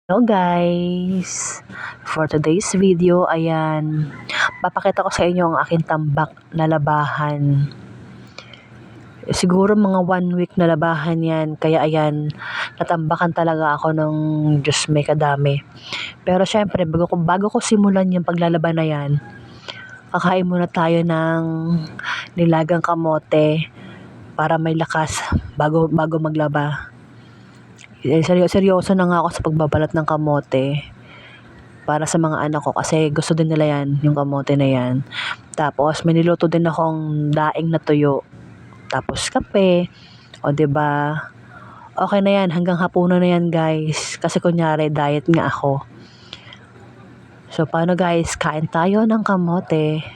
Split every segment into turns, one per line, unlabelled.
Hello guys! For today's video, ayan, papakita ko sa inyo ang aking tambak na labahan. Siguro mga 1 week na labahan yan, kaya ayan, natambakan talaga ako ng Diyos may kadami. Pero syempre, bago ko simulan yung paglalaban na yan, kakain muna tayo ng nilagang kamote para may lakas bago maglaba. Seryoso na nga ako sa pagbabalat ng kamote para sa mga anak ko kasi gusto din nila yan, yung kamote na yan. Tapos may niluto din akong daing na tuyo. Tapos kape. O 'di ba? Okay na yan, hanggang hapunan na yan guys. Kasi kunyari diet nga ako. So paano guys, kain tayo ng kamote.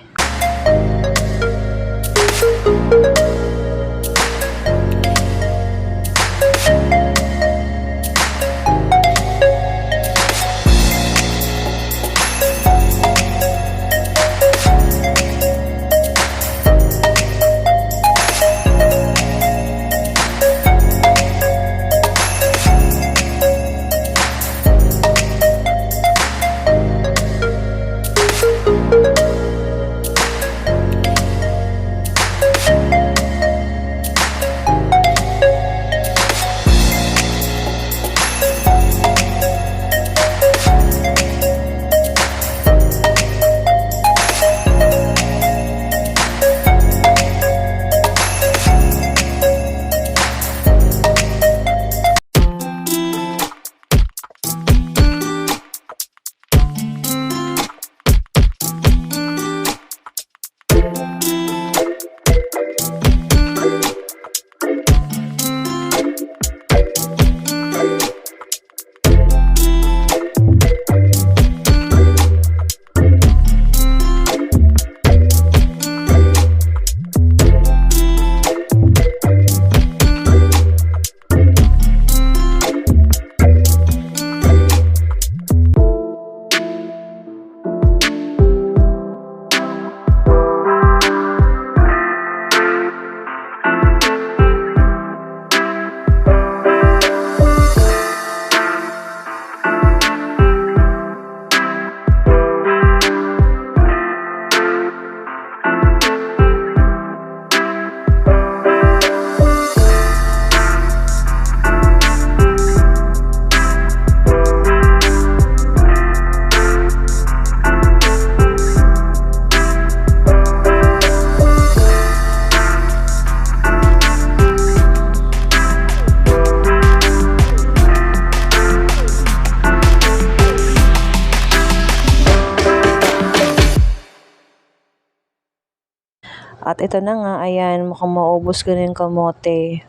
At ito na nga, ayan, mukhang maubos ko na yung kamote.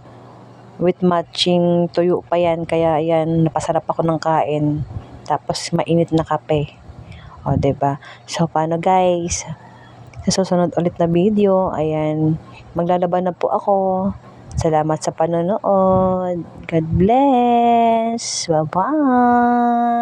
With matching tuyo pa yan, kaya ayan, napasarap ako ng kain. Tapos mainit na kape. O, 'di ba? So, paano guys? Sa susunod ulit na video, ayan, maglalaban na po ako. Salamat sa panonood. God bless. Bye-bye.